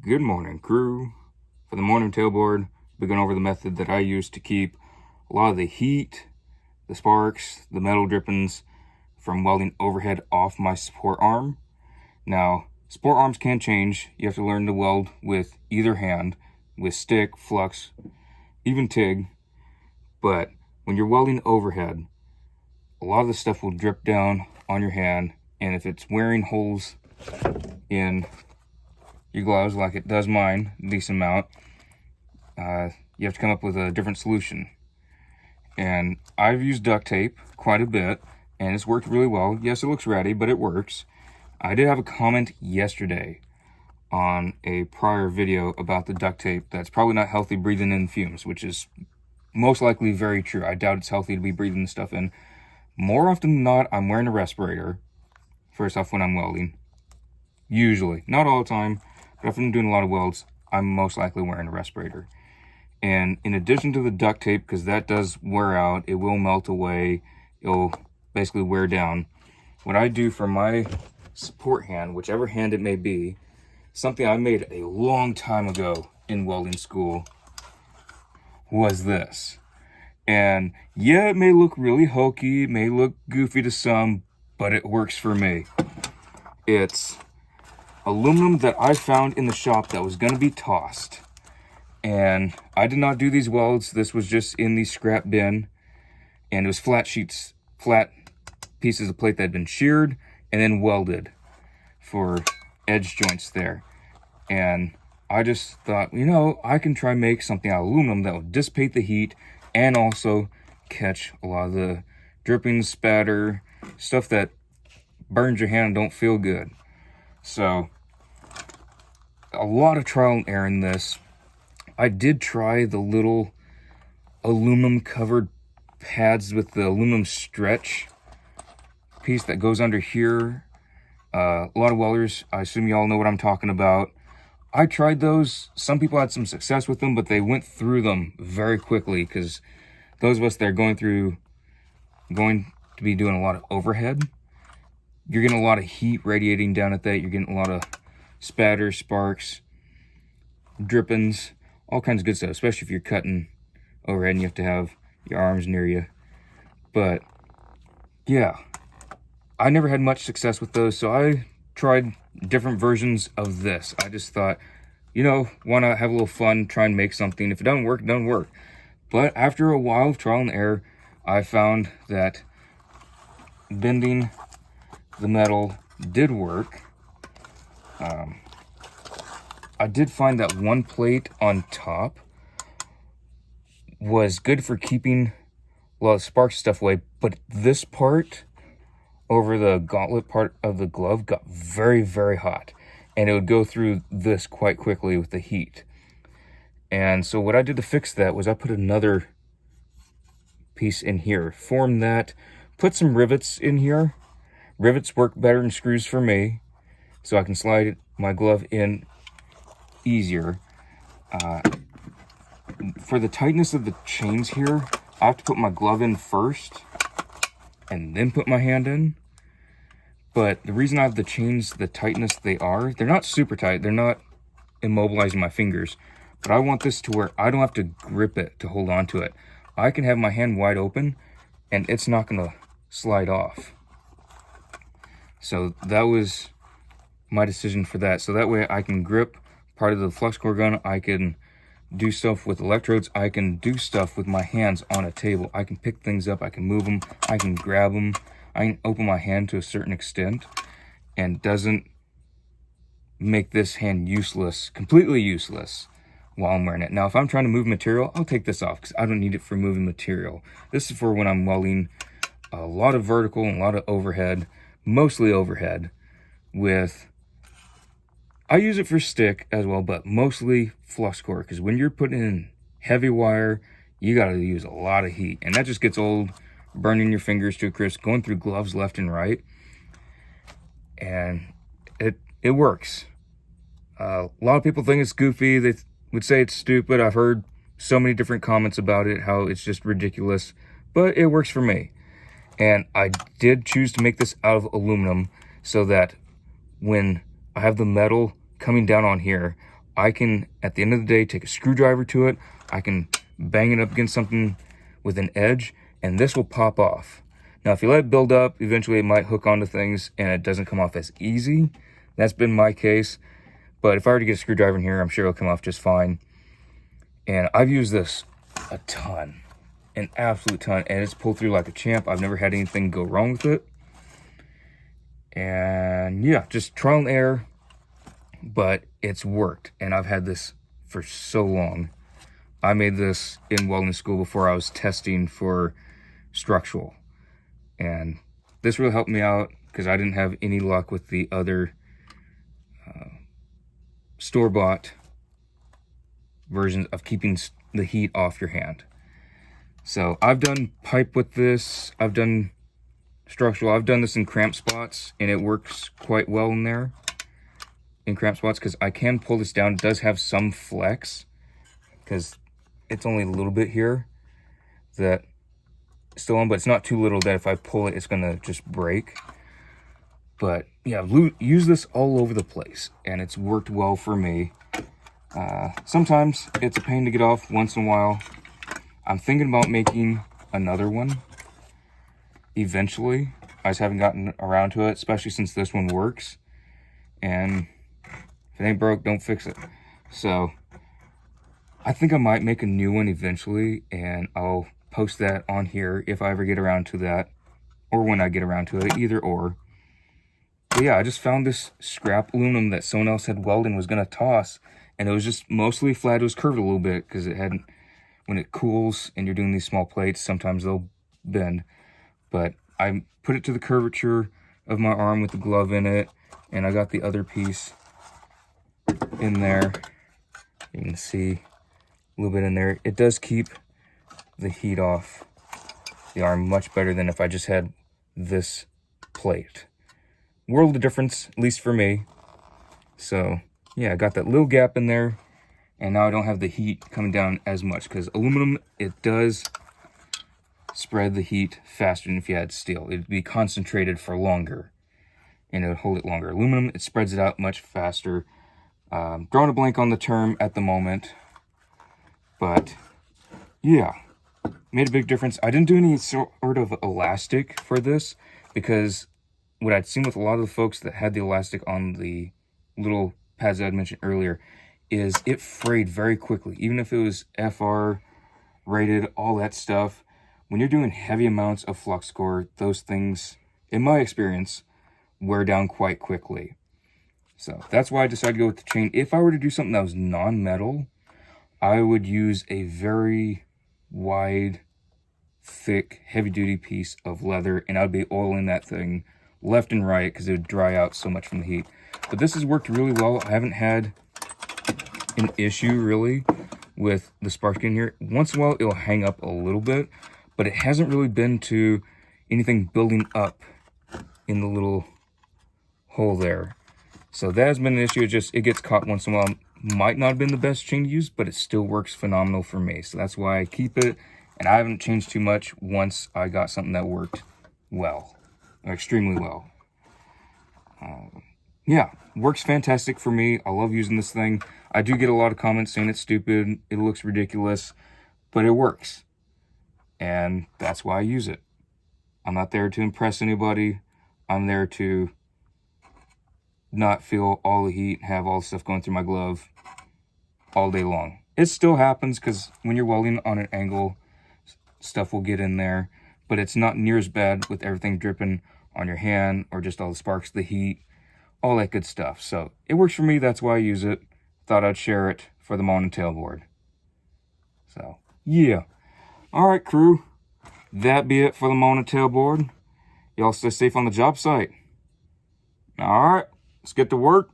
Good morning, crew. For the Mornin Tailboard, we're going over the method that I use to keep a lot of the heat, the sparks, the metal drippings from welding overhead off my support arm. Now, support arms can change. You have to learn to weld with either hand, with stick, flux, even TIG. But when you're welding overhead, a lot of the stuff will drip down on your hand, and if it's wearing holes in your gloves like it does mine, a decent amount, you have to come up with a different solution. And I've used duct tape quite a bit, and it's worked really well. Yes, it looks ratty, but it works. I did have a comment yesterday on a prior video about the duct tape that's probably not healthy breathing in fumes, which is most likely very true. I doubt it's healthy to be breathing this stuff in. More often than not, I'm wearing a respirator, first off, when I'm welding. Usually. Not all the time, but if I'm doing a lot of welds, I'm most likely wearing a respirator. And in addition to the duct tape, because that does wear out, it will melt away, it'll basically wear down. What I do for my support hand, whichever hand it may be, something I made a long time ago in welding school, was this. And yeah, it may look really hokey, it may look goofy to some, but it works for me. It's aluminum that I found in the shop that was going to be tossed. And I did not do these welds. This was just in the scrap bin. And it was flat sheets, flat pieces of plate that had been sheared and then welded for edge joints there. And I just thought, you know, I can try and make something out of aluminum that will dissipate the heat and also catch a lot of the dripping, spatter, stuff that burns your hand and don't feel good. So, a lot of trial and error in this. I did try the little aluminum covered pads with the aluminum stretch piece that goes under here. A lot of welders, I assume you all know what I'm talking about. I tried those. Some people had some success with them, but they went through them very quickly because those of us that are going to be doing a lot of overhead, you're getting a lot of heat radiating down at that. You're getting a lot of spatter, sparks, drippings, all kinds of good stuff, especially if you're cutting overhead and you have to have your arms near you. But yeah, I never had much success with those, so I tried different versions of this. I just thought, you know, why not have a little fun, try and make something. If it doesn't work, it doesn't work. But after a while of trial and error, I found that bending the metal did work. I did find that one plate on top was good for keeping a lot of spark stuff away, but this part over the gauntlet part of the glove got very, very hot, and it would go through this quite quickly with the heat. And so what I did to fix that was I put another piece in here, formed that, put some rivets in here. Rivets work better than screws for me, so I can slide my glove in easier. For the tightness of the chains here, I have to put my glove in first and then put my hand in. But the reason I have the chains the tightness they are, they're not super tight, they're not immobilizing my fingers, but I want this to where I don't have to grip it to hold on to it. I can have my hand wide open and it's not going to slide off. So that was my decision for that. So that way I can grip part of the flux core gun. I can do stuff with electrodes. I can do stuff with my hands on a table. I can pick things up. I can move them. I can grab them. I can open my hand to a certain extent, and doesn't make this hand useless, completely useless while I'm wearing it. Now, if I'm trying to move material, I'll take this off because I don't need it for moving material. This is for when I'm welding a lot of vertical and a lot of overhead, mostly overhead, with, I use it for stick as well, but mostly flux core, because when you're putting in heavy wire, you got to use a lot of heat, and that just gets old, burning your fingers to a crisp, going through gloves left and right, and it works. A lot of people think it's goofy. They would say it's stupid. I've heard so many different comments about it, how it's just ridiculous, but it works for me. And I did choose to make this out of aluminum so that when I have the metal coming down on here, I can, at the end of the day, take a screwdriver to it. I can bang it up against something with an edge, and this will pop off. Now, if you let it build up, eventually it might hook onto things and it doesn't come off as easy. That's been my case. But if I were to get a screwdriver in here, I'm sure it'll come off just fine. And I've used this a ton, an absolute ton, and it's pulled through like a champ. I've never had anything go wrong with it. And yeah, just trial and error, but it's worked. And I've had this for so long. I made this in welding school before I was testing for structural. And this really helped me out because I didn't have any luck with the other store-bought versions of keeping the heat off your hand. So I've done pipe with this. I've done structural. I've done this in cramp spots, and it works quite well in there. In cramp spots, because I can pull this down. It does have some flex, because it's only a little bit here that still on, but it's not too little that if I pull it, it's gonna just break. But yeah, I've used this all over the place, and it's worked well for me. Sometimes it's a pain to get off once in a while. I'm thinking about making another one eventually. I just haven't gotten around to it, especially since this one works. And if it ain't broke, don't fix it. So I think I might make a new one eventually, and I'll post that on here if I ever get around to that, or when I get around to it, either or. But yeah, I just found this scrap aluminum that someone else had welded and was going to toss, and it was just mostly flat. It was curved a little bit because it had, when it cools and you're doing these small plates, sometimes they'll bend. But I put it to the curvature of my arm with the glove in it, and I got the other piece in there. You can see a little bit in there. It does keep the heat off the arm much better than if I just had this plate. World of difference, at least for me. So yeah, I got that little gap in there, and now I don't have the heat coming down as much, because aluminum, it does spread the heat faster than if you had steel. It'd be concentrated for longer, and it would hold it longer. Aluminum, it spreads it out much faster. Drawing a blank on the term at the moment, but yeah, made a big difference. I didn't do any sort of elastic for this, because what I'd seen with a lot of the folks that had the elastic on the little pads that I mentioned earlier is it frayed very quickly. Even if it was FR rated, all that stuff, when you're doing heavy amounts of flux core, those things, in my experience, wear down quite quickly. So that's why I decided to go with the chain. If I were to do something that was non-metal, I would use a very wide, thick, heavy-duty piece of leather, and I'd be oiling that thing left and right because it would dry out so much from the heat. But this has worked really well. I haven't had an issue really with the spark in here. Once in a while it'll hang up a little bit, but it hasn't really been to anything building up in the little hole there. So that has been an issue. It gets caught once in a while. Might not have been the best chain to use, but it still works phenomenal for me. So that's why I keep it, and I haven't changed too much once I got something that worked well, or extremely well. Yeah, works fantastic for me. I love using this thing. I do get a lot of comments saying it's stupid, it looks ridiculous, but it works. And that's why I use it. I'm not there to impress anybody. I'm there to not feel all the heat, have all the stuff going through my glove all day long. It still happens because when you're welding on an angle, stuff will get in there, but it's not near as bad with everything dripping on your hand or just all the sparks, the heat, all that good stuff. So it works for me. That's why I use it. Thought I'd share it for the Mornin Tailboard. So yeah. All right, crew. That be it for the Mornin Tailboard. Y'all stay safe on the job site. All right, let's get to work.